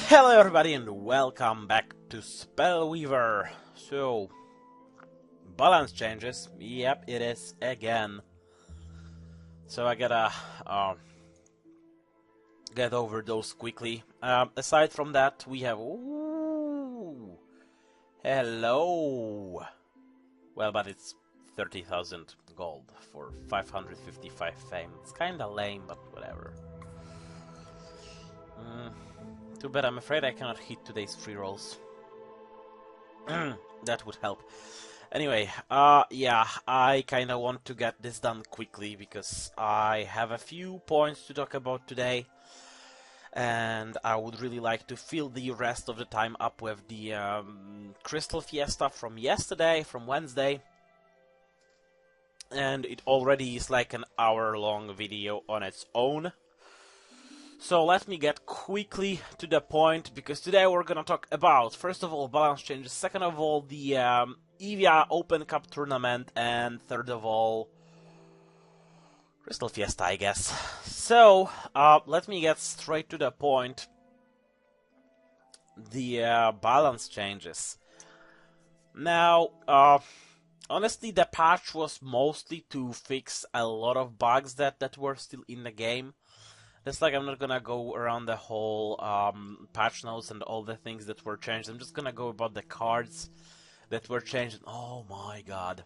Hello everybody and welcome back to Spellweaver. So, balance changes. Yep, it is again. So I gotta get over those quickly. Aside from that, we have... Ooh, hello! Well, but it's 30,000 gold for 555 fame. It's kinda lame, but whatever. Too bad, I'm afraid I cannot hit today's free rolls. That would help. Anyway, yeah, I kinda want to get this done quickly because I have a few points to talk about today. And I would really like to fill the rest of the time up with the Crystal Fiesta from yesterday, from Wednesday. And it already is like an hour-long video on its own. So let me get quickly to the point, because today we're gonna talk about, first of all, balance changes, second of all, the Ivia Open Cup tournament, and third of all, Crystal Fiesta, I guess. So, let me get straight to the point. The balance changes. Now, honestly, the patch was mostly to fix a lot of bugs that were still in the game. Just like I'm not gonna go around the whole patch notes and all the things that were changed. I'm just gonna go about the cards that were changed. Oh my god.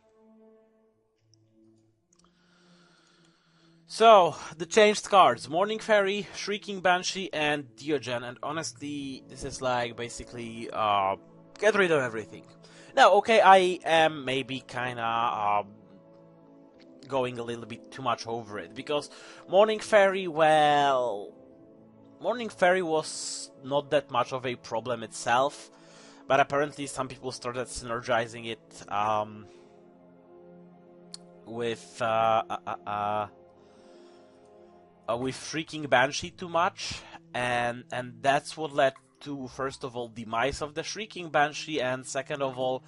So, the changed cards. Morning Fairy, Shrieking Banshee, and Diogen. And honestly, this is like basically get rid of everything. Now, okay, I am maybe kinda going a little bit too much over it, because Morning Fairy, well, Morning Fairy was not that much of a problem itself, but apparently some people started synergizing it with Shrieking Banshee too much, and that's what led to, first of all, demise of the Shrieking Banshee, and second of all,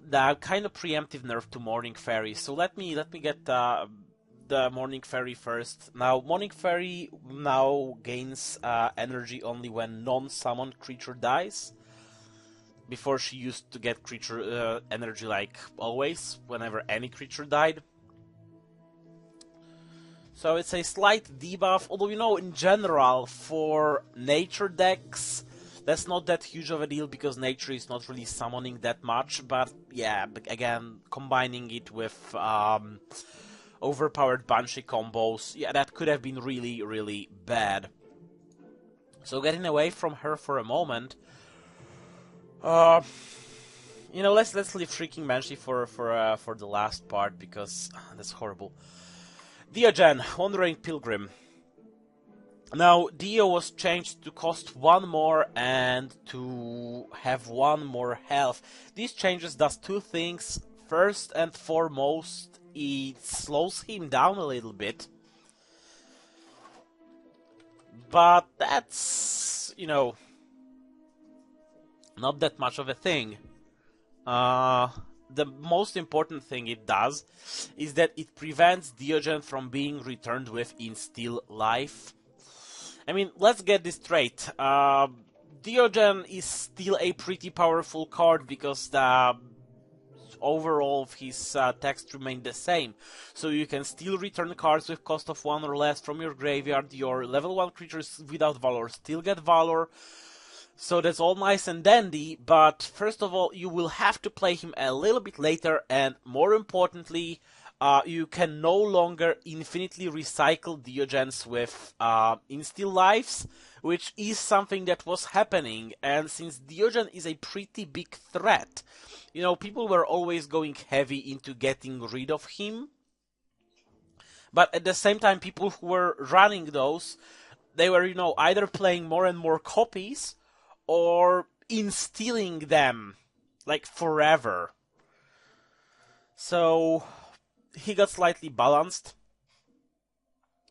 the kind of preemptive nerf to Morning Fairy. So let me get the Morning Fairy first. Now, Morning Fairy now gains energy only when non-summoned creature dies. Before, she used to get creature energy like always, whenever any creature died. So it's a slight debuff, although, you know, in general, for nature decks, that's not that huge of a deal, because nature is not really summoning that much, but yeah, again, combining it with overpowered Banshee combos, yeah, that could have been really, really bad. So getting away from her for a moment, you know, let's leave Shrieking Banshee for the last part, because that's horrible. Diogen, Wandering Pilgrim. Now, Dio was changed to cost 1 more and to have 1 more health. These changes does 2 things. First and foremost, it slows him down a little bit. But that's, you know, not that much of a thing. The most important thing it does is that it prevents Diogen from being returned with in still life. I mean, let's get this straight. Diogen is still a pretty powerful card, because the overall of his text remained the same. So you can still return cards with cost of 1 or less from your graveyard. Your level 1 creatures without Valor still get Valor. So that's all nice and dandy, but first of all, you will have to play him a little bit later, and more importantly, you can no longer infinitely recycle Diogens with instill lives, which is something that was happening. And since Diogen is a pretty big threat, you know, people were always going heavy into getting rid of him. But at the same time, people who were running those, they were, you know, either playing more and more copies or instilling them like forever. So he got slightly balanced.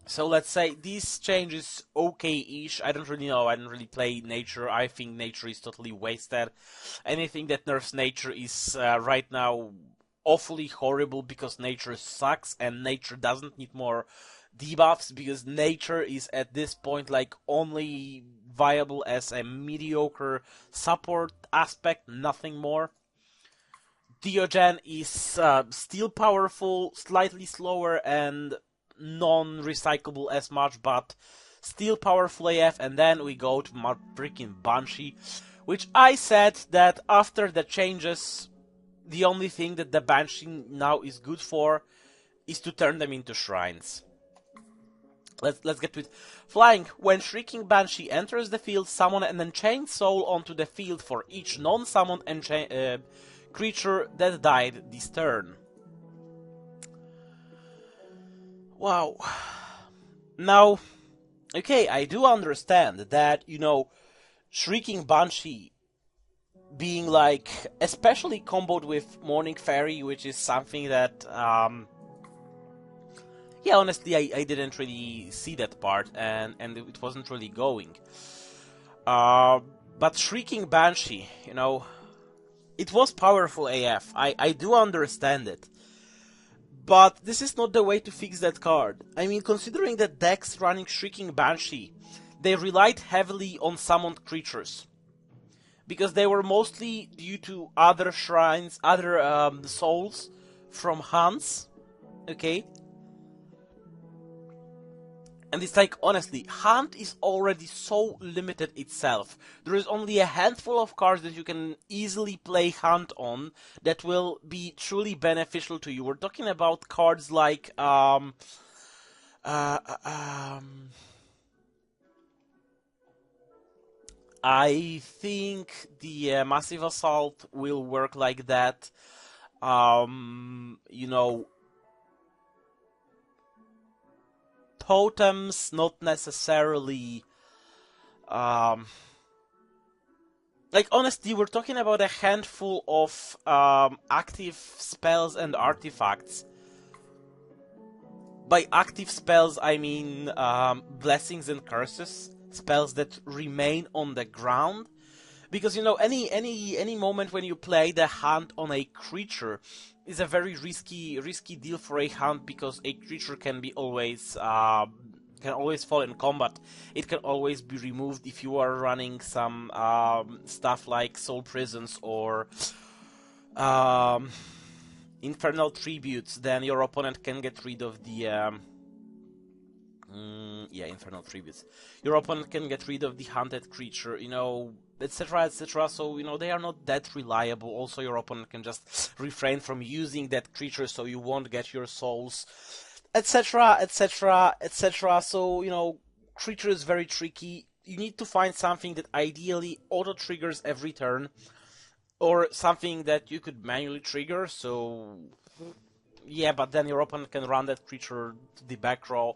So let's say this change is okay-ish. I don't really know. I don't really play nature. I think nature is totally wasted. Anything that nerfs nature is right now awfully horrible, because nature sucks and nature doesn't need more debuffs, because nature is at this point like only viable as a mediocre support aspect, nothing more. Diogen is still powerful, slightly slower and non-recyclable as much, but still powerful AF. And then we go to my freaking Banshee, which I said that after the changes, the only thing that the Banshee now is good for is to turn them into shrines. Let's get to it. Flying. When Shrieking Banshee enters the field, summon an Enchained Soul onto the field for each non-summoned creature that died this turn. Wow. Now, okay, I do understand that, you know, Shrieking Banshee being like, especially comboed with Morning Fairy, which is something that, yeah, honestly, I didn't really see that part, and it wasn't really going. But Shrieking Banshee, you know, it was powerful AF. I do understand it. But this is not the way to fix that card. I mean, considering that decks running Shrieking Banshee, they relied heavily on summoned creatures. Because they were mostly due to other shrines, other souls from hunts. Okay? And it's like, honestly, Hunt is already so limited itself. There is only a handful of cards that you can easily play Hunt on that will be truly beneficial to you. We're talking about cards like, I think the Massive Assault will work like that. You know, totems, not necessarily. Like, honestly, we're talking about a handful of active spells and artifacts. By active spells, I mean blessings and curses, spells that remain on the ground. Because, you know, any moment when you play the hunt on a creature is a very risky deal for a hunt, because a creature can always fall in combat. It can always be removed if you are running some stuff like Soul Prisons or Infernal Tributes. Then your opponent can get rid of the Infernal Tributes. Your opponent can get rid of the hunted creature, you know, etc, etc. So, you know, they are not that reliable. Also, your opponent can just refrain from using that creature, so you won't get your souls, etc, etc, etc. So, you know, creature is very tricky. You need to find something that ideally auto-triggers every turn, or something that you could manually trigger, so yeah, but then your opponent can run that creature to the back row.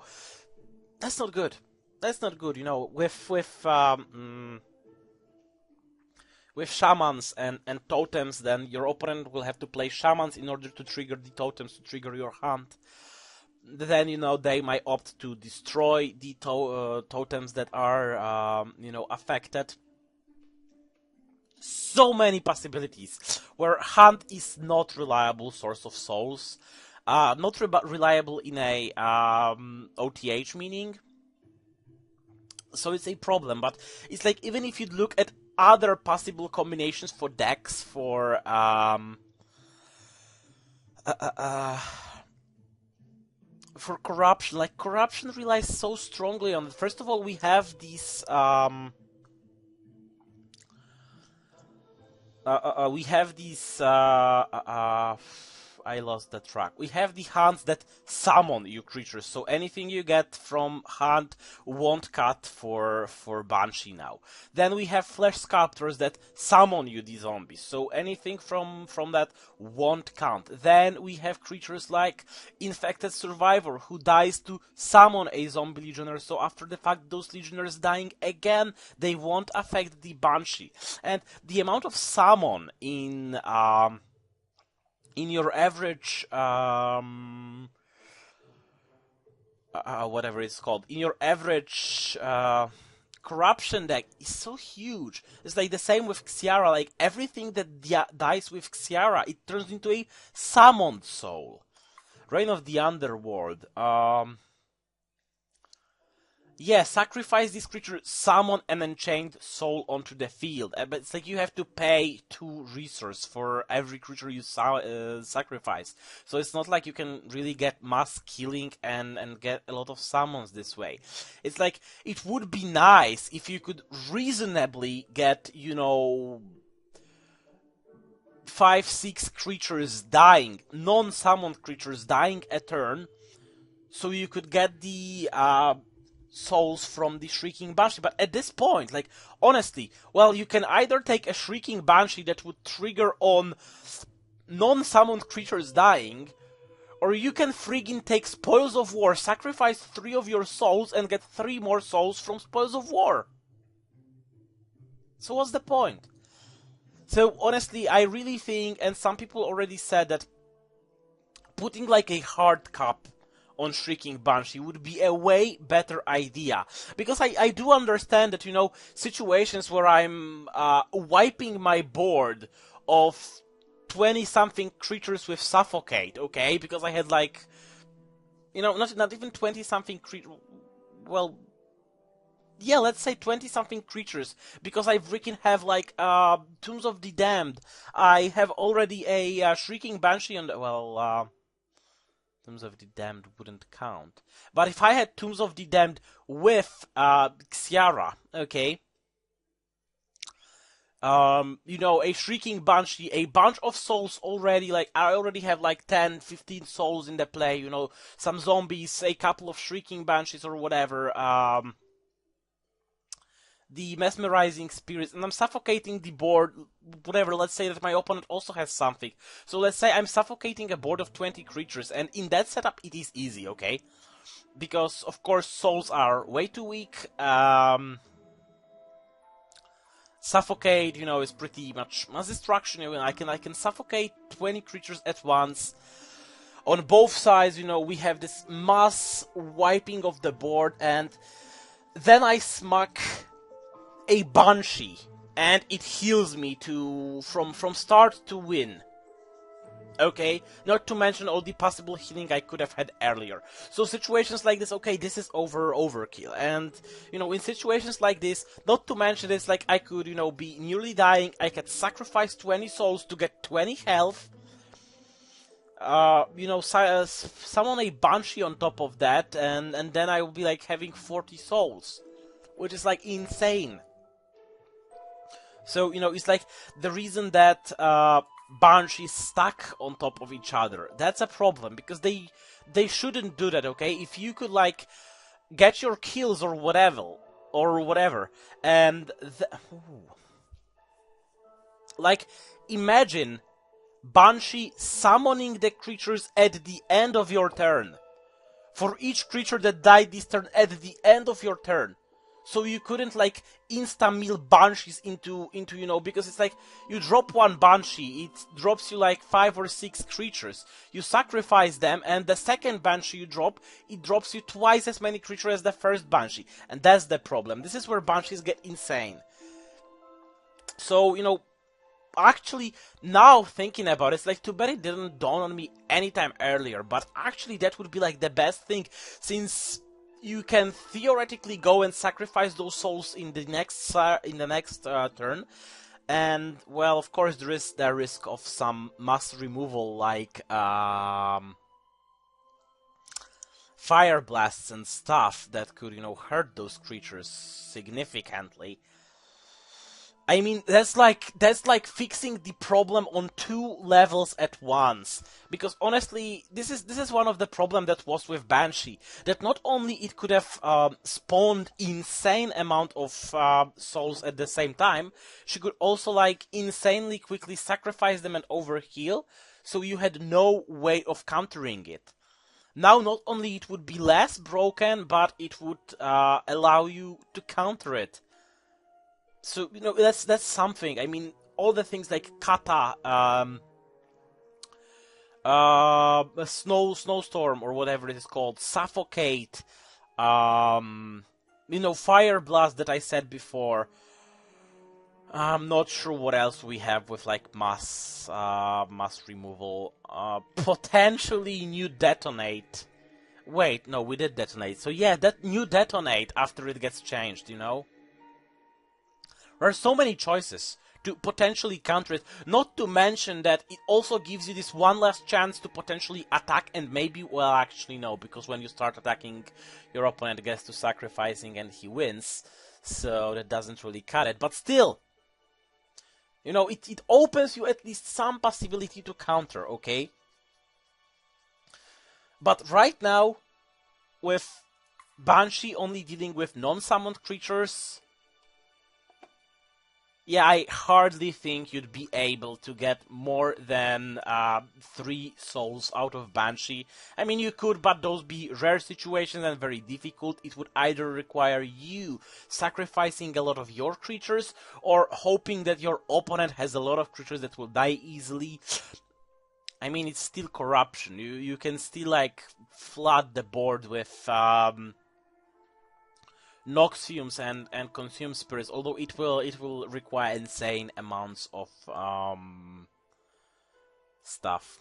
That's not good. That's not good, you know, with shamans and totems, then your opponent will have to play shamans in order to trigger the totems to trigger your hunt. Then, you know, they might opt to destroy the totems that are, you know, affected. So many possibilities where hunt is not reliable source of souls. Not reliable in a OTH meaning. So it's a problem, but it's like, even if you look at other possible combinations for decks for corruption, like, corruption relies so strongly on it. First of all, we have these I lost the track. We have the hunts that summon you creatures, so anything you get from hunt won't cut for Banshee now. Then we have flesh sculptors that summon you the zombies, so anything from that won't count. Then we have creatures like Infected Survivor, who dies to summon a zombie legionnaire, so after the fact, those legionnaires dying again, they won't affect the Banshee. And the amount of summon in your average whatever it's called, in your average corruption deck is so huge. It's like the same with Xiara. Like, everything that dies with Xiara, it turns into a summoned soul. Reign of the Underworld. Yeah, sacrifice this creature, summon an enchained soul onto the field. But it's like you have to pay 2 resources for every creature you sacrifice. So it's not like you can really get mass killing and get a lot of summons this way. It's like, it would be nice if you could reasonably get, 5, 6 creatures dying, non-summoned creatures dying a turn, so you could get the souls from the Shrieking Banshee. But at this point, like, honestly, well, you can either take a Shrieking Banshee that would trigger on non-summoned creatures dying, or you can friggin' take Spoils of War, sacrifice 3 of your souls, and get 3 more souls from Spoils of War. So what's the point? So honestly, I really think, and some people already said that putting like a hard cap on Shrieking Banshee would be a way better idea. Because I do understand that, situations where I'm wiping my board of 20-something creatures with Suffocate, okay? Because I had like, not even 20-something creatures, well, yeah, let's say 20-something creatures, because I freaking have like Tombs of the Damned. I have already a Shrieking Banshee on the, well, Tombs of the Damned wouldn't count. But if I had Tombs of the Damned with Xiara, okay, a Shrieking Banshee, a bunch of souls already, like, I already have like 10, 15 souls in the play, some zombies, a couple of Shrieking Banshees or whatever, the Mesmerizing Spirits, and I'm suffocating the board, whatever, let's say that my opponent also has something. So let's say I'm suffocating a board of 20 creatures, and in that setup it is easy, okay? Because, of course, souls are way too weak, Suffocate, is pretty much mass destruction, I can suffocate 20 creatures at once. On both sides, we have this mass wiping of the board, and then I smack a Banshee, and it heals me from start to win. Okay, not to mention all the possible healing I could have had earlier. So situations like this, okay, this is overkill. And, in situations like this, not to mention this, like, I could, be nearly dying, I could sacrifice 20 souls to get 20 health, summon a Banshee on top of that, and then I will be, like, having 40 souls, which is, like, insane. So, it's like the reason that Banshees stack on top of each other. That's a problem, because they shouldn't do that, okay? If you could, like, get your kills or whatever, and like, imagine Banshee summoning the creatures at the end of your turn. For each creature that died this turn at the end of your turn. So you couldn't, like, insta-mill Banshees into because it's like, you drop one Banshee, it drops you, like, 5 or 6 creatures. You sacrifice them, and the second Banshee you drop, it drops you twice as many creatures as the first Banshee. And that's the problem. This is where Banshees get insane. So, actually, now thinking about it, it's like, too bad it didn't dawn on me anytime earlier, but actually that would be, like, the best thing, since you can theoretically go and sacrifice those souls in the next turn, and, well, of course there is the risk of some mass removal, like fire blasts and stuff that could, hurt those creatures significantly. I mean, that's like fixing the problem on 2 levels at once. Because honestly, this is one of the problems that was with Banshee. That not only it could have spawned insane amount of souls at the same time, she could also, like, insanely quickly sacrifice them and overheal, so you had no way of countering it. Now, not only it would be less broken, but it would allow you to counter it. So, that's something. I mean, all the things like Kata, Snowstorm, or whatever it is called, Suffocate, Fire Blast that I said before. I'm not sure what else we have with, like, mass removal. Potentially new Detonate. Wait, no, we did detonate. So yeah, that new detonate after it gets changed, you know? There are so many choices to potentially counter it, not to mention that it also gives you this one last chance to potentially attack and maybe, well, actually no, because when you start attacking, your opponent gets to sacrificing and he wins, so that doesn't really cut it, but still, you know, it opens you at least some possibility to counter, okay? But right now, with Banshee only dealing with non-summoned creatures, yeah, I hardly think you'd be able to get more than 3 souls out of Banshee. I mean, you could, but those be rare situations and very difficult. It would either require you sacrificing a lot of your creatures, or hoping that your opponent has a lot of creatures that will die easily. I mean, it's still corruption. You can still, like, flood the board with Noxiums and Consume Spirits, although it will require insane amounts of stuff.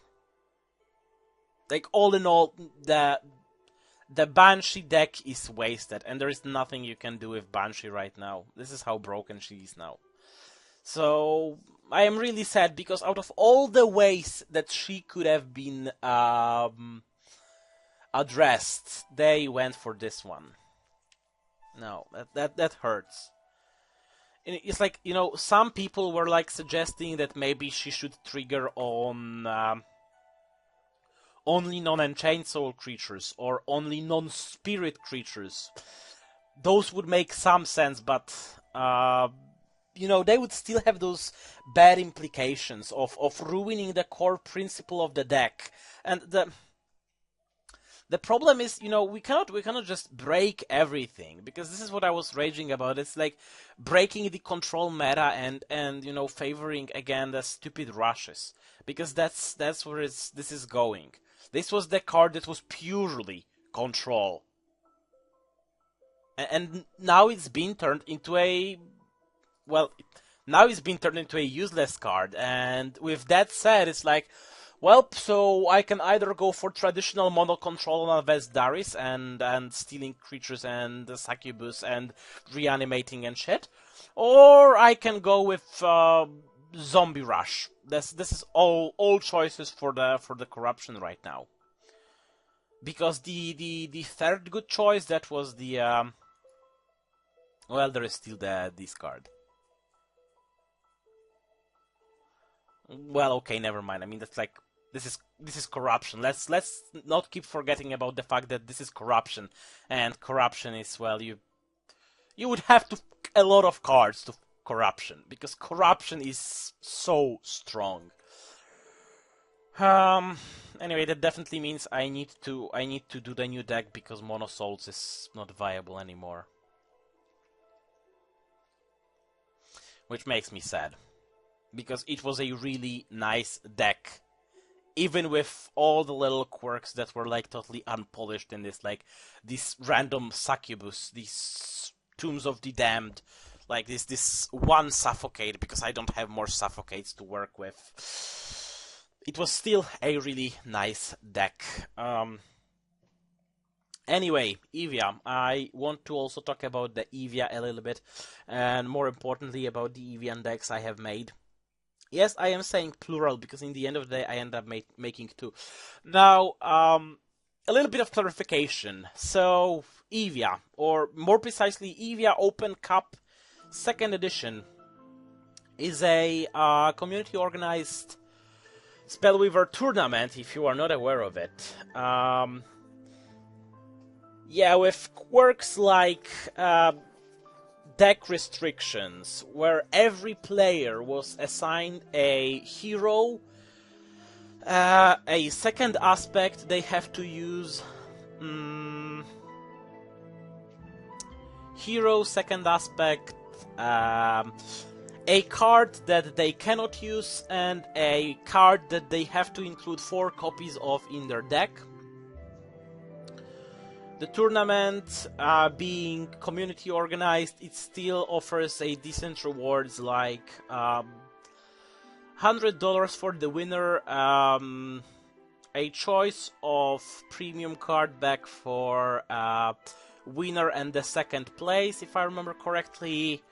Like, all in all, the Banshee deck is wasted, and there is nothing you can do with Banshee right now. This is how broken she is now. So I am really sad, because out of all the ways that she could have been addressed, they went for this one. No, that hurts. It's like, you know, some people were like suggesting that maybe she should trigger on only non-enchained soul creatures or only non-spirit creatures. Those would make some sense, but you know, they would still have those bad implications of ruining the core principle of the deck. And the problem is, you know, we cannot just break everything, because this is what I was raging about. It's like breaking the control meta and you know, favoring again the stupid rushes, because that's where this is going. This was the card that was purely control, and now it's been turned into a, well, now it's been turned into a useless card. And with that said, it's like, well, so I can either go for traditional mono control on Vesdaris and stealing creatures and Succubus and reanimating and shit, or I can go with Zombie Rush. This is all choices for the corruption right now. Because the third good choice, that was the well, there is still the discard. Well, okay, never mind. I mean, that's like, this is corruption. Let's not keep forgetting about the fact that this is corruption, and corruption is, well, you would have to a lot of cards to corruption, because corruption is so strong. Anyway, that definitely means I need to do the new deck, because Mono Souls is not viable anymore, which makes me sad, because it was a really nice deck, even with all the little quirks that were like totally unpolished in this, like this random Succubus, these Tombs of the Damned, like this one Suffocate, because I don't have more Suffocates to work with. It was still a really nice deck. Anyway, Ivia. I want to also talk about the Ivia a little bit, and more importantly about the Evian decks I have made. Yes, I am saying plural, because in the end of the day I end up making 2. Now, a little bit of clarification. So, Ivia, or more precisely, Ivia Open Cup 2nd edition, is a community-organized Spellweaver tournament, if you are not aware of it. Yeah, with quirks like deck restrictions, where every player was assigned a hero. A second aspect, they have to use hero. Second aspect, a card that they cannot use, and a card that they have to include 4 copies of in their deck. The tournament, being community organized, it still offers a decent rewards, like $100 for the winner, a choice of premium card back for winner and the second place, if I remember correctly.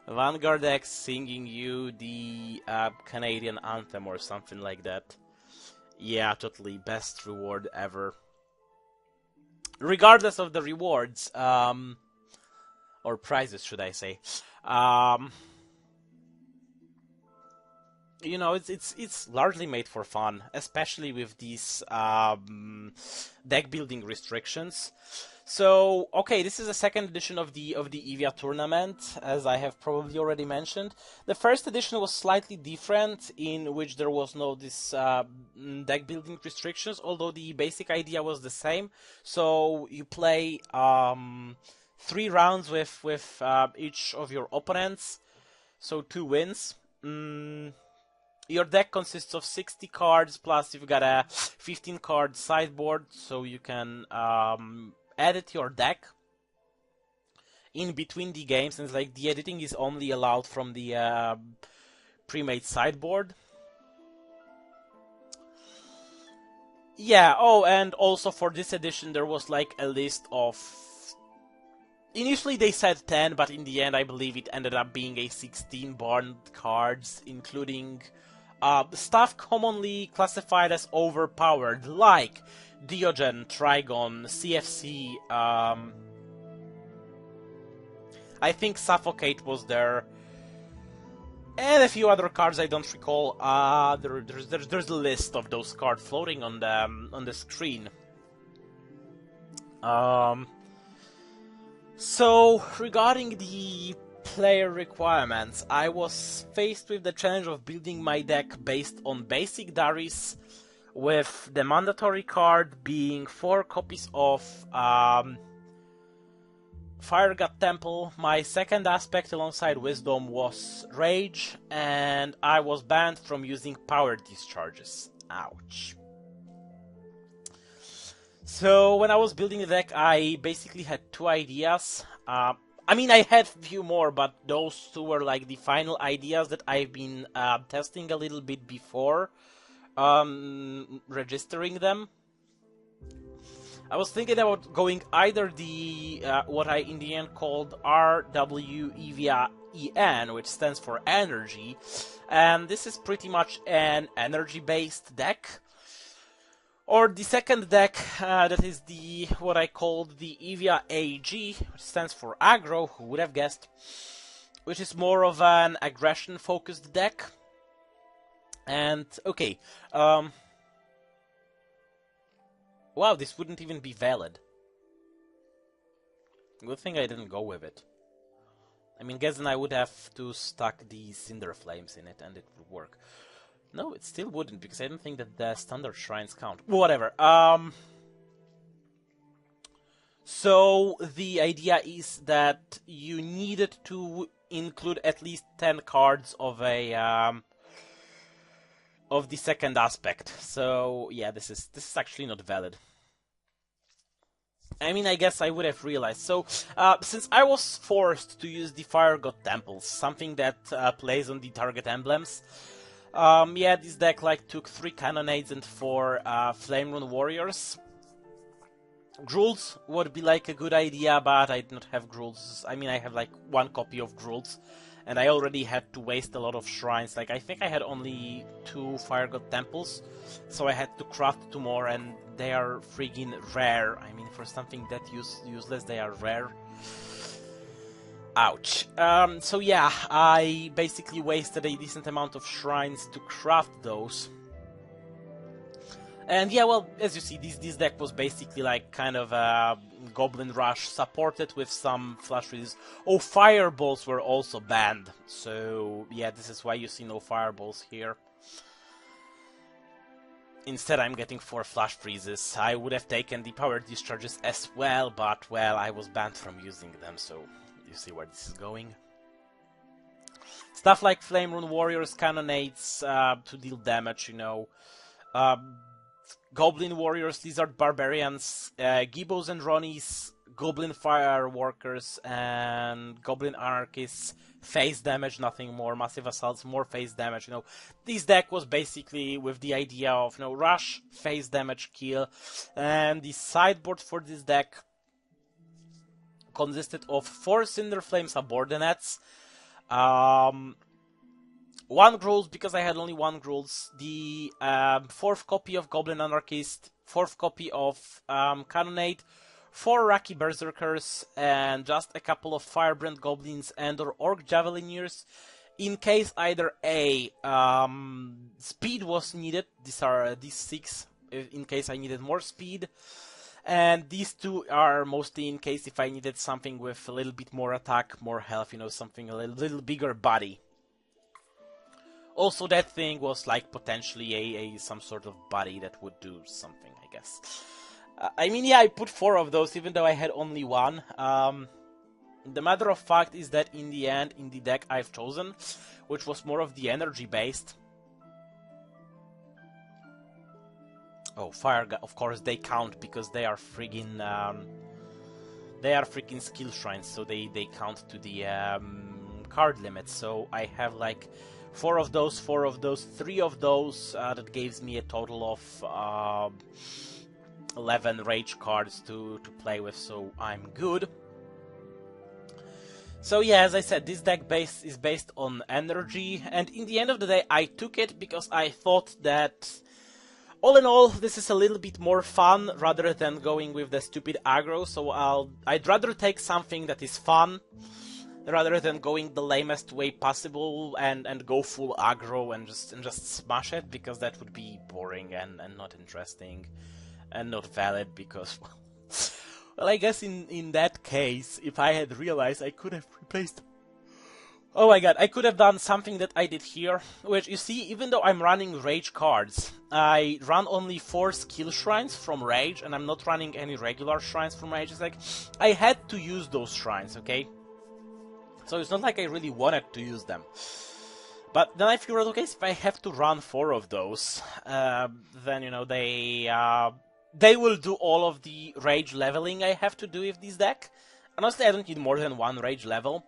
Vanguard X singing you the Canadian anthem or something like that. Yeah, totally. Best reward ever. Regardless of the rewards, or prizes, should I say. You know, it's largely made for fun, especially with these deck building restrictions. So, okay, this is the second edition of the Ivia tournament, as I have probably already mentioned. The first edition was slightly different, in which there was no this deck building restrictions, although the basic idea was the same. So you play 3 rounds with each of your opponents, so 2 wins. Your deck consists of 60 cards, plus you've got a 15 card sideboard, so you can edit your deck in between the games, and like the editing is only allowed from the pre-made sideboard. Yeah, oh, and also for this edition there was like a list of... Initially they said 10, but in the end I believe it ended up being a 16 bond cards, including stuff commonly classified as overpowered, like Diogen, Trigon, CFC, I think Suffocate was there, and a few other cards I don't recall. There's a list of those cards floating on the screen. So regarding the player requirements, I was faced with the challenge of building my deck based on basic Darius, with the mandatory card being 4 copies of Fire God Temple. My second aspect alongside Wisdom was Rage, and I was banned from using power discharges. Ouch. So when I was building the deck, I basically had 2 ideas. I mean, I had a few more, but those 2 were like the final ideas that I've been testing a little bit before registering them. I was thinking about going either the what I in the end called RW Ivia EN, which stands for energy, and this is pretty much an energy-based deck. Or the second deck, that is the what I called the Ivia AG, which stands for aggro, who would have guessed, which is more of an aggression-focused deck. And, okay, wow, this wouldn't even be valid. Good thing I didn't go with it. I mean, guess then I would have to stuck the Cinder Flames in it, and it would work. No, it still wouldn't, because I don't think that the standard shrines count. Whatever. So the idea is that you needed to include at least 10 cards of a of the second aspect. So yeah, this is actually not valid. I mean, I guess I would have realized. So, since I was forced to use the Fire God Temples, something that plays on the target emblems, yeah, this deck like took 3 Cannonades and 4 Flame Rune Warriors. Gruuls would be like a good idea, but I don't have Gruuls. I mean, I have like 1 copy of Gruuls, and I already had to waste a lot of shrines. Like, I think I had only 2 Fire God Temples, so I had to craft 2 more, and they are friggin' rare. I mean, for something that useless, they are rare. Ouch. So yeah, I basically wasted a decent amount of shrines to craft those. And yeah, well, as you see, this deck was basically like kind of a Goblin Rush, supported with some flash freezes. Oh, Fireballs were also banned. So yeah, this is why you see no Fireballs here. Instead, I'm getting 4 flash freezes. I would have taken the power discharges as well, but well, I was banned from using them, so you see where this is going. Stuff like Flame Rune Warriors, Cannonades to deal damage, you know. Goblin Warriors, Lizard Barbarians, Gibbos and Ronnies, Goblin Fireworkers and Goblin Anarchists, face damage, nothing more. Massive Assaults, more face damage. This deck was basically with the idea of rush, face damage, kill, and the sideboard for this deck consisted of 4 Cinderflame subordinates, 1 Grulz because I had only 1 Grulz, the 4th copy of Goblin Anarchist, 4th copy of Cannonade, 4 Raki Berserkers, and just a couple of Firebrand Goblins and or Orc Javelineers, in case either A, speed was needed. These are these 6, in case I needed more speed, and these 2 are mostly in case if I needed something with a little bit more attack, more health, something a little bigger body. Also, that thing was like potentially some sort of body that would do something, I guess. I mean, yeah, I put 4 of those, even though I had only 1. The matter of fact is that in the end, in the deck I've chosen, which was more of the energy based. Oh, Fire, of course, they count because they are friggin' skill shrines, so they count to the card limit. So I have like 4 of those, 3 of those. That gives me a total of 11 rage cards to play with, so I'm good. So yeah, as I said, this deck is based on energy, and in the end of the day I took it because I thought that all in all this is a little bit more fun rather than going with the stupid aggro, so I'd rather take something that is fun rather than going the lamest way possible and go full aggro and just smash it, because that would be boring and not interesting. And not valid, because, well, I guess in that case, if I had realized, I could have replaced... Oh my god, I could have done something that I did here, which, you see, even though I'm running Rage cards, I run only 4 skill shrines from Rage, and I'm not running any regular shrines from Rage. It's like, I had to use those shrines, okay? So it's not like I really wanted to use them. But then I figured, okay, if I have to run 4 of those, then, they will do all of the rage leveling I have to do with this deck. Honestly, I don't need more than 1 rage level.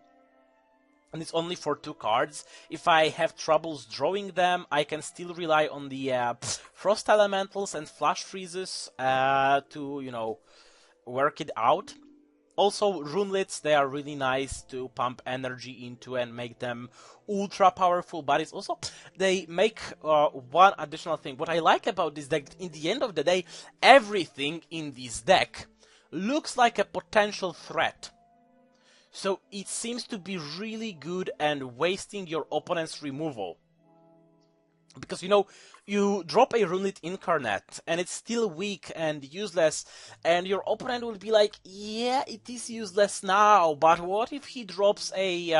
And it's only for 2 cards. If I have troubles drawing them, I can still rely on the Frost Elementals and Flash Freezes to, work it out. Also, Runelets, they are really nice to pump energy into and make them ultra powerful bodies. Also, they make one additional thing. What I like about this deck, in the end of the day, everything in this deck looks like a potential threat. So it seems to be really good and wasting your opponent's removal. Because, you drop a Runelet Incarnate, and it's still weak and useless, and your opponent will be like, yeah, it is useless now, but what if he drops a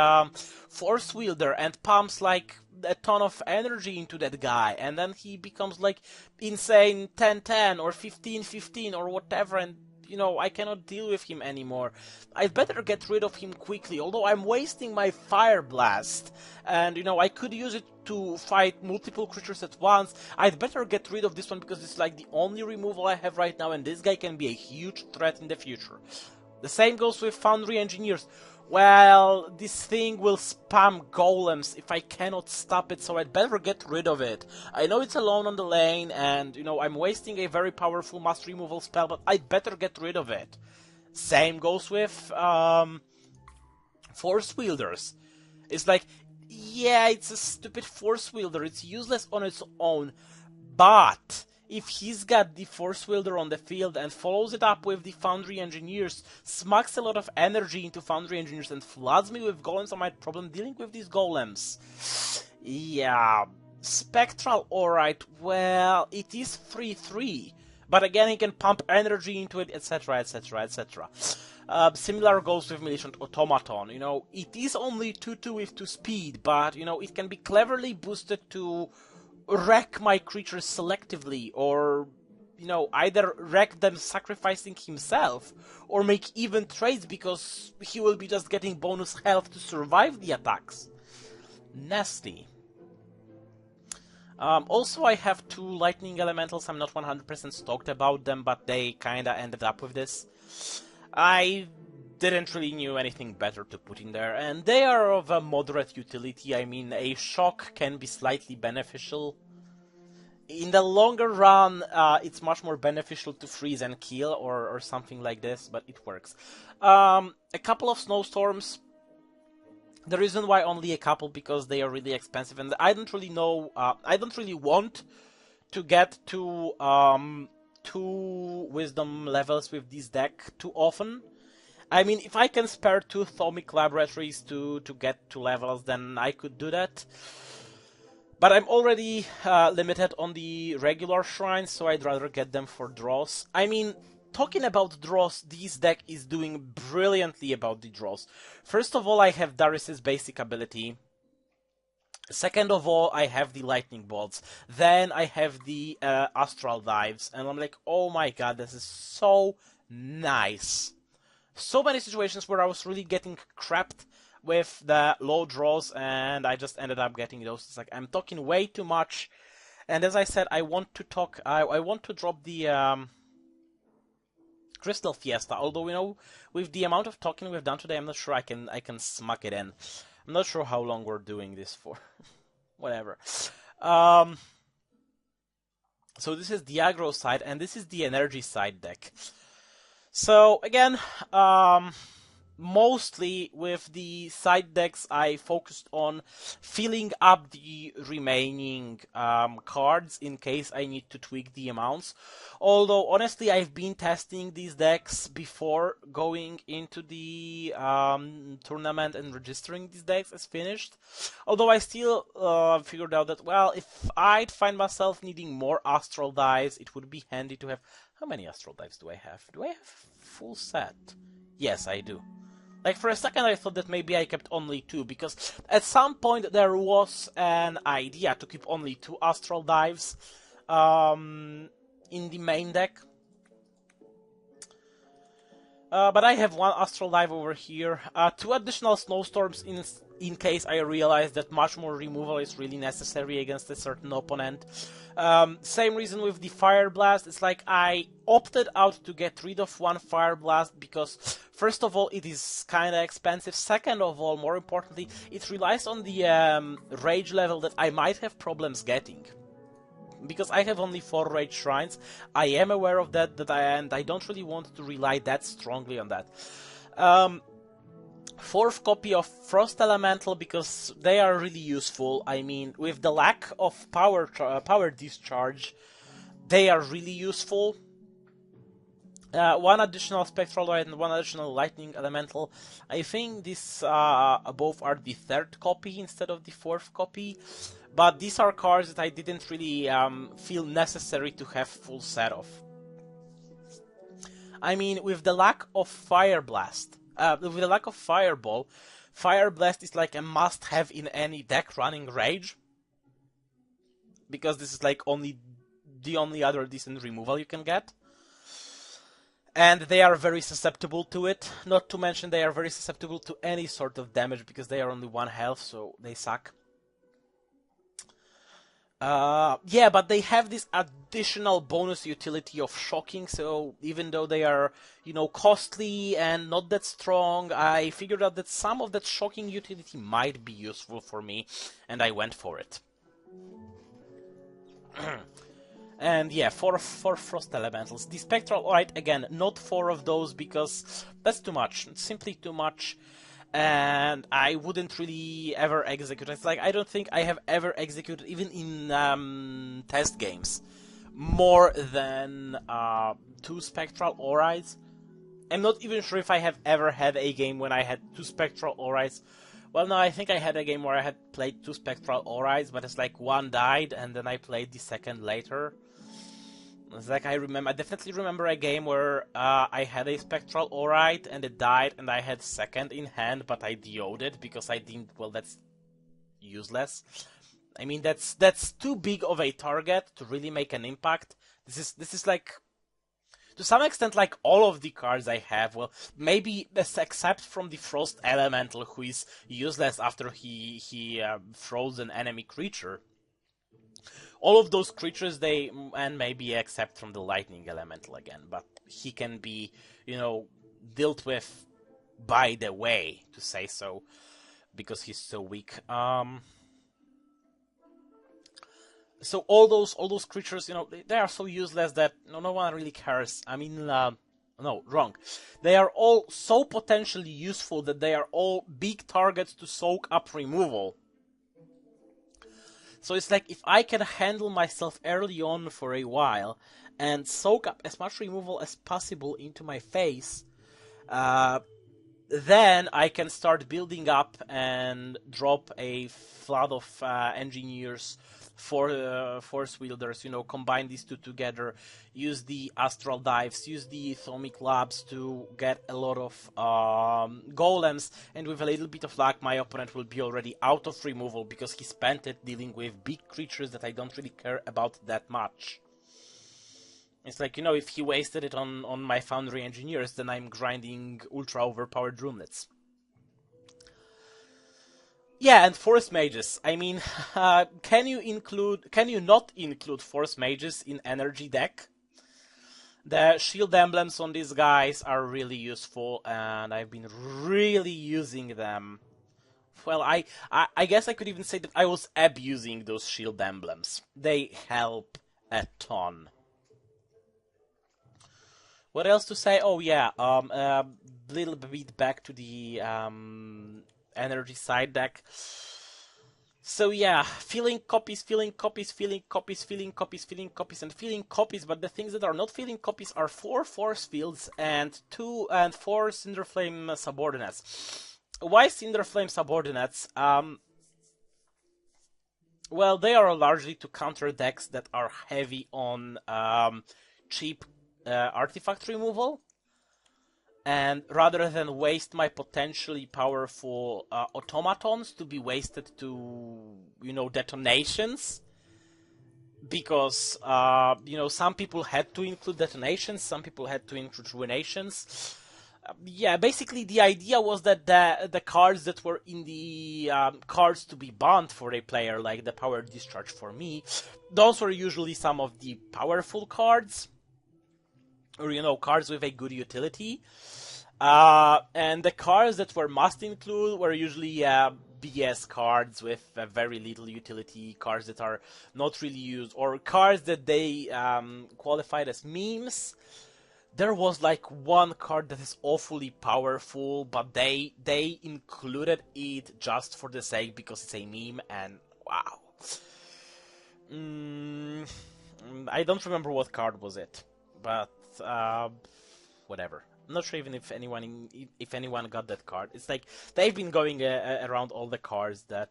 Force Wielder and pumps, like, a ton of energy into that guy, and then he becomes, like, insane 10-10 or 15-15 or whatever, and I cannot deal with him anymore. I'd better get rid of him quickly, although I'm wasting my Fire Blast. And, I could use it to fight multiple creatures at once. I'd better get rid of this one because it's like the only removal I have right now, and this guy can be a huge threat in the future. The same goes with Foundry Engineers. Well, this thing will spam golems if I cannot stop it, so I'd better get rid of it. I know it's alone on the lane, and, I'm wasting a very powerful mass removal spell, but I'd better get rid of it. Same goes with Force Wielders. It's like, yeah, it's a stupid Force Wielder, it's useless on its own, but if he's got the Force Wielder on the field and follows it up with the Foundry Engineers, smacks a lot of energy into Foundry Engineers and floods me with golems, I might problem dealing with these golems. Yeah, Spectral, alright, well, it is 3-3, but again he can pump energy into it, etc, etc, etc. Similar goes with Militant Automaton, it is only 2-2 with 2 speed, but, it can be cleverly boosted to wreck my creatures selectively, or, either wreck them sacrificing himself, or make even trades because he will be just getting bonus health to survive the attacks. Nasty. Also, I have 2 Lightning Elementals. I'm not 100% stoked about them, but they kinda ended up with this. I didn't really knew anything better to put in there, and they are of a moderate utility. I mean, a shock can be slightly beneficial. In the longer run, it's much more beneficial to freeze and kill or something like this, but it works. A couple of snowstorms. The reason why only a couple, because they are really expensive, and I don't really know. I don't really want to get to 2 wisdom levels with this deck too often. I mean, if I can spare 2 Thomic Laboratories to get to levels, then I could do that. But I'm already limited on the regular shrines, so I'd rather get them for draws. I mean, talking about draws, this deck is doing brilliantly about the draws. First of all, I have Darius's basic ability. Second of all, I have the lightning bolts. Then I have the astral dives, and I'm like, oh my god, this is so nice. So many situations where I was really getting crapped with the low draws, and I just ended up getting those. It's like I'm talking way too much, and as I said, I want to talk. I want to drop the Crystal Fiesta. Although, you know, with the amount of talking we've done today, I'm not sure I can smack it in. I'm not sure how long we're doing this for. Whatever. So this is the aggro side, and this is the energy side deck. So again, mostly with the side decks, I focused on filling up the remaining cards in case I need to tweak the amounts. Although, honestly, I've been testing these decks before going into the tournament and registering these decks as finished. Although I still figured out that, well, if I'd find myself needing more Astral Dives, it would be handy to have... How many Astral Dives do I have? Do I have a full set? Yes, I do. Like, for a second I thought that maybe I kept only 2, because at some point there was an idea to keep only 2 Astral Dives in the main deck. But I have 1 Astral Dive over here, 2 additional Snowstorms in case I realize that much more removal is really necessary against a certain opponent. Same reason with the Fire Blast. It's like I opted out to get rid of 1 Fire Blast because, first of all, it is kind of expensive. Second of all, more importantly, it relies on the rage level that I might have problems getting. Because I have only 4 rage shrines, I am aware of that, and I don't really want to rely that strongly on that. 4th copy of Frost Elemental, because they are really useful. I mean, with the lack of power discharge, they are really useful. 1 additional Spectral Light and 1 additional Lightning Elemental. I think these both are the 3rd copy instead of the 4th copy. But these are cards that I didn't really feel necessary to have full set of. I mean, with the lack of Fire Blast, with the lack of Fireball, Fire Blast is like a must-have in any deck running Rage. Because this is like the only other decent removal you can get. And they are very susceptible to it. Not to mention they are very susceptible to any sort of damage because they are only 1 health, so they suck. Yeah, but they have this additional bonus utility of shocking, so even though they are, you know, costly and not that strong, I figured out that some of that shocking utility might be useful for me, and I went for it. And yeah, 4 Frost Elementals. The Spectral, alright, again, not 4 of those because that's too much. It's simply too much. And I wouldn't really ever execute. It's like, I don't think I have ever executed, even in test games, more than 2 Spectral Aurites. I'm not even sure if I have ever had a game when I had 2 Spectral Aurites. Well, no, I think I had a game where I had played 2 Spectral Aurites, but it's like 1 died, and then I played the second later. It's like I definitely remember a game where I had a Spectral Aurite and it died and I had second in hand, but I DO'd it because I think, well, that's useless. I mean, that's too big of a target to really make an impact. This is like, to some extent, like all of the cards I have. Well, maybe except from the Frost Elemental, who is useless after he throws an enemy creature. All of those creatures, and maybe except from the Lightning Elemental again, but he can be, you know, dealt with by the way, to say so, because he's so weak. So all those creatures, they are so useless that no one really cares. I mean, no, wrong. They are all so potentially useful that they are all big targets to soak up removal. So it's like, if I can handle myself early on for a while and soak up as much removal as possible into my face, then I can start building up and drop a flood of engineers, force wielders, combine these two together, use the astral dives, use the atomic labs to get a lot of golems, and with a little bit of luck my opponent will be already out of removal because he spent it dealing with big creatures that I don't really care about that much. It's like, if he wasted it on my Foundry engineers, then I'm grinding ultra overpowered runelets. Yeah, and Force Mages. I mean, can you not include Force Mages in energy deck? The shield emblems on these guys are really useful, and I've been really using them. Well, I guess I could even say that I was abusing those shield emblems. They help a ton. What else to say? Oh yeah, a little bit back to the energy side deck. So yeah, filling copies, and filling copies, but the things that are not filling copies are 4 force fields and 4 Cinderflame subordinates. Why Cinderflame subordinates? Well, they are largely to counter decks that are heavy on cheap artifact removal, and rather than waste my potentially powerful automatons to be wasted to detonations, because some people had to include detonations, some people had to include ruinations. Yeah, basically the idea was that the cards that were in the cards to be banned for a player, like the Power Discharge for me, those were usually some of the powerful cards, or cards with a good utility, and the cards that were must include were usually BS cards with very little utility, cards that are not really used, or cards that they qualified as memes. There was like one card that is awfully powerful, but they included it just for the sake because it's a meme, and wow. I don't remember what card was it, but whatever. I'm not sure even if anyone got that card. It's like they've been going around all the cards that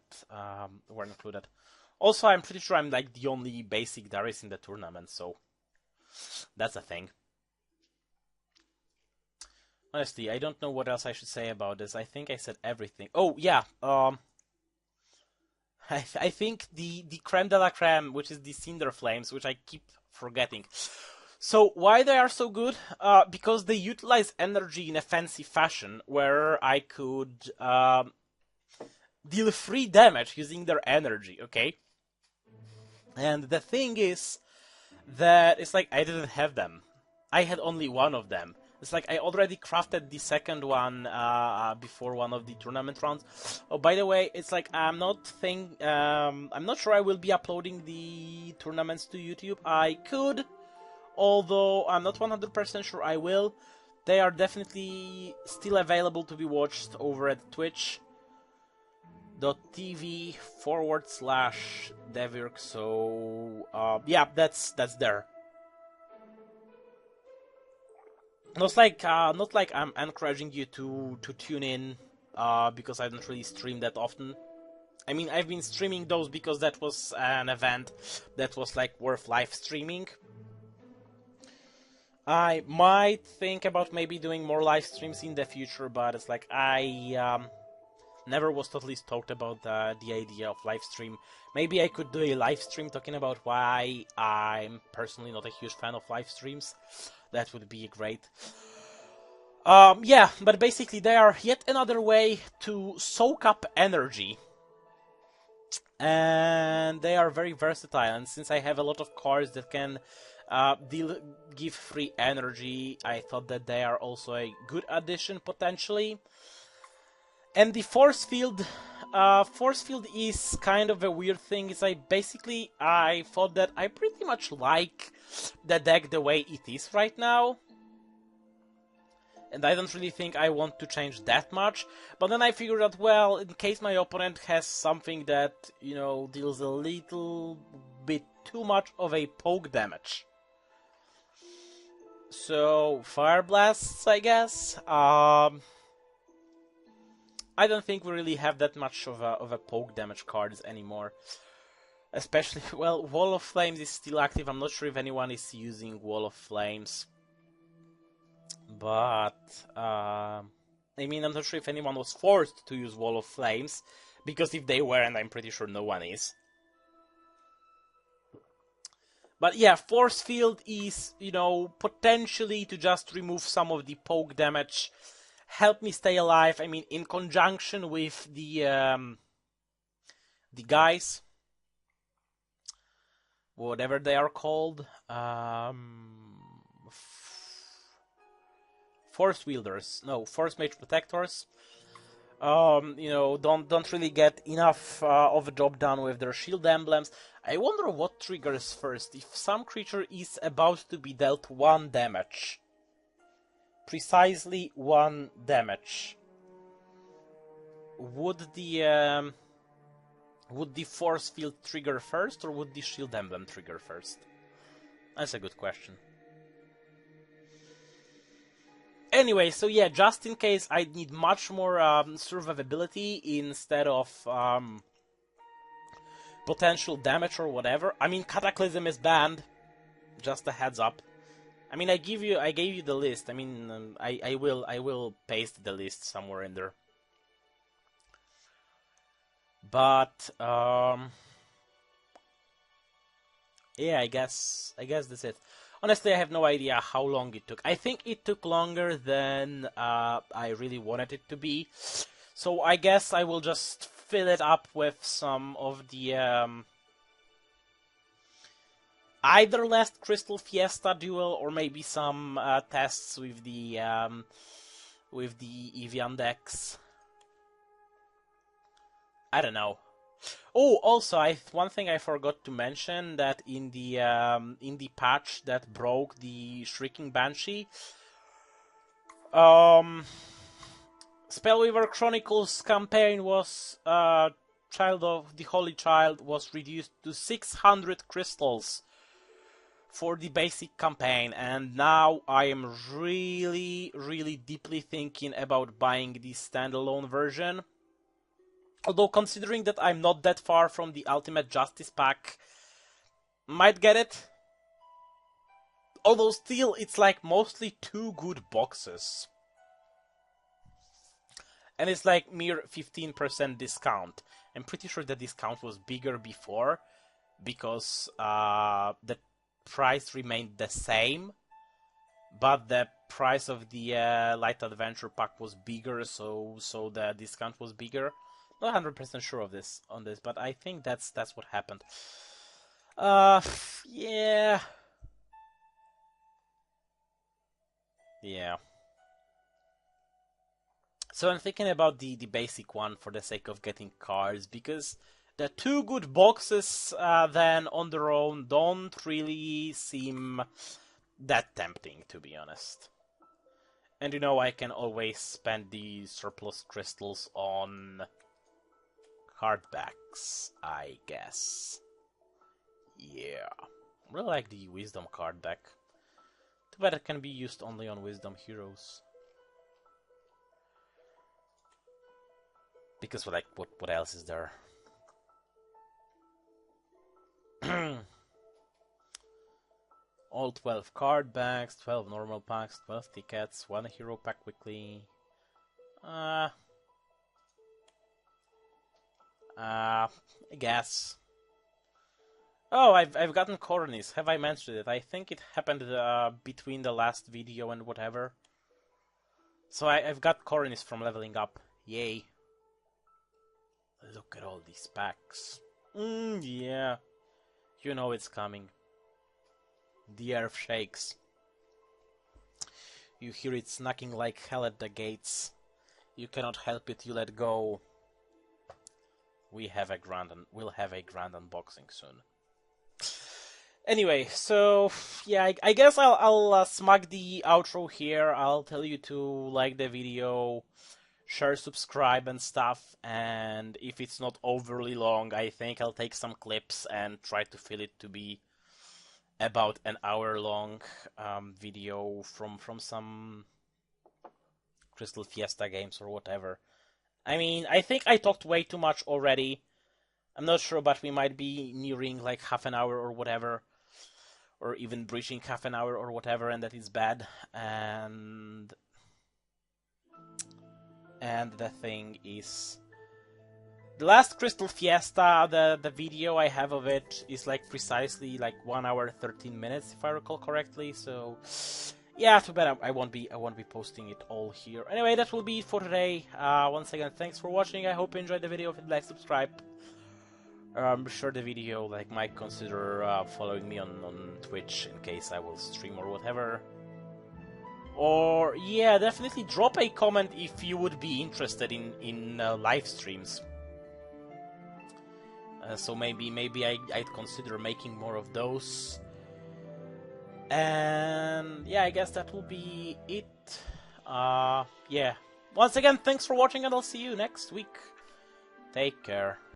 were included. Also, I'm pretty sure I'm like the only basic Darius in the tournament, so that's a thing. Honestly, I don't know what else I should say about this. I think I said everything. Oh yeah, I think the creme de la creme, which is the Cinder Flames, which I keep forgetting. So why they are so good? Because they utilize energy in a fancy fashion, where I could deal free damage using their energy, okay? And the thing is that it's like I didn't have them. I had only one of them. It's like I already crafted the second one before one of the tournament rounds. Oh, by the way, it's like I'm not sure I will be uploading the tournaments to YouTube. I could, although I'm not 100% sure I will. They are definitely still available to be watched over at twitch.tv/Devirk. So yeah, that's there. Not like I'm encouraging you to tune in because I don't really stream that often. I mean, I've been streaming those because that was an event that was like worth live streaming. I might think about maybe doing more live streams in the future, but it's like I never was totally stoked about the idea of live stream. Maybe I could do a live stream talking about why I'm personally not a huge fan of live streams. That would be great. Yeah, but basically they are yet another way to soak up energy. And they are very versatile, and since I have a lot of cards that can They'll give free energy. I thought that they are also a good addition potentially. And the force field is kind of a weird thing. It's like basically I thought that I pretty much like the deck the way it is right now. And I don't really think I want to change that much. But then I figured out, well, in case my opponent has something that, you know, deals a little bit too much of a poke damage. So, Fire Blasts, I guess. I don't think we really have that much of a poke damage cards anymore. Especially, well, Wall of Flames is still active. I'm not sure if anyone is using Wall of Flames. But, I mean, I'm not sure if anyone was forced to use Wall of Flames, because if they were, and I'm pretty sure no one is. But yeah, Force Field is, you know, potentially to just remove some of the poke damage, help me stay alive. I mean, in conjunction with the guys, whatever they are called, Force Wielders, no, Force Mage Protectors. You know, don't really get enough of a job done with their shield emblems. I wonder what triggers first. If some creature is about to be dealt 1 damage, precisely 1 damage, would the force field trigger first, or would the shield emblem trigger first? That's a good question. Anyway, so yeah, just in case I need much more survivability instead of potential damage or whatever. I mean, Cataclysm is banned. Just a heads up. I mean, I gave you the list. I mean, I will paste the list somewhere in there. But yeah, I guess that's it. Honestly, I have no idea how long it took. I think it took longer than I really wanted it to be. So I guess I will just fill it up with some of the either Last Crystal Fiesta duel or maybe some tests with the Evian decks. I don't know. Oh, also, one thing I forgot to mention, that in the patch that broke the Shrieking Banshee, Spellweaver Chronicles campaign was Child of the Holy Child was reduced to 600 crystals for the basic campaign, and now I am really deeply thinking about buying the standalone version. Although, considering that I'm not that far from the Ultimate Justice pack, might get it. Although still, it's like mostly 2 good boxes. And it's like mere 15% discount. I'm pretty sure the discount was bigger before, because the price remained the same, but the price of the Light Adventure pack was bigger, so the discount was bigger. Not 100% sure of this, but I think that's what happened. Yeah. So I'm thinking about the basic one for the sake of getting cards, because the 2 good boxes then on their own don't really seem that tempting, to be honest. And you know, I can always spend the surplus crystals on hardbacks, I guess. Yeah. I really like the Wisdom card deck. Too bad it can be used only on Wisdom heroes. Because like, what else is there? All 12 card backs, 12 normal packs, 12 tickets, 1 hero pack weekly. I guess. Oh, I've gotten Coronis. Have I mentioned it? I think it happened between the last video and whatever. So I've got Coronis from leveling up. Yay. Look at all these packs. Yeah. You know it's coming. The earth shakes. You hear it knocking like hell at the gates. You cannot help it, you let go. We'll have a grand unboxing soon. Anyway, so yeah, I guess I'll smack the outro here. I'll tell you to like the video, share, subscribe and stuff, and if it's not overly long, I think I'll take some clips and try to fill it to be about an hour long video from some Crystal Fiesta games or whatever. I mean, I think I talked way too much already. I'm not sure, but we might be nearing like half an hour or whatever, or even breaching half an hour or whatever, and that is bad. And the thing is, the last Crystal Fiesta, the video I have of it is like precisely like 1 hour 13 minutes, if I recall correctly. So yeah, too bad I won't be posting it all here. Anyway, that will be it for today. Once again, thanks for watching. I hope you enjoyed the video. If you'd like, subscribe. Share the video, like might consider following me on Twitch in case I will stream or whatever. Or yeah, definitely drop a comment if you would be interested in live streams. So maybe I'd consider making more of those. And yeah, I guess that will be it. Yeah. Once again, thanks for watching, and I'll see you next week. Take care.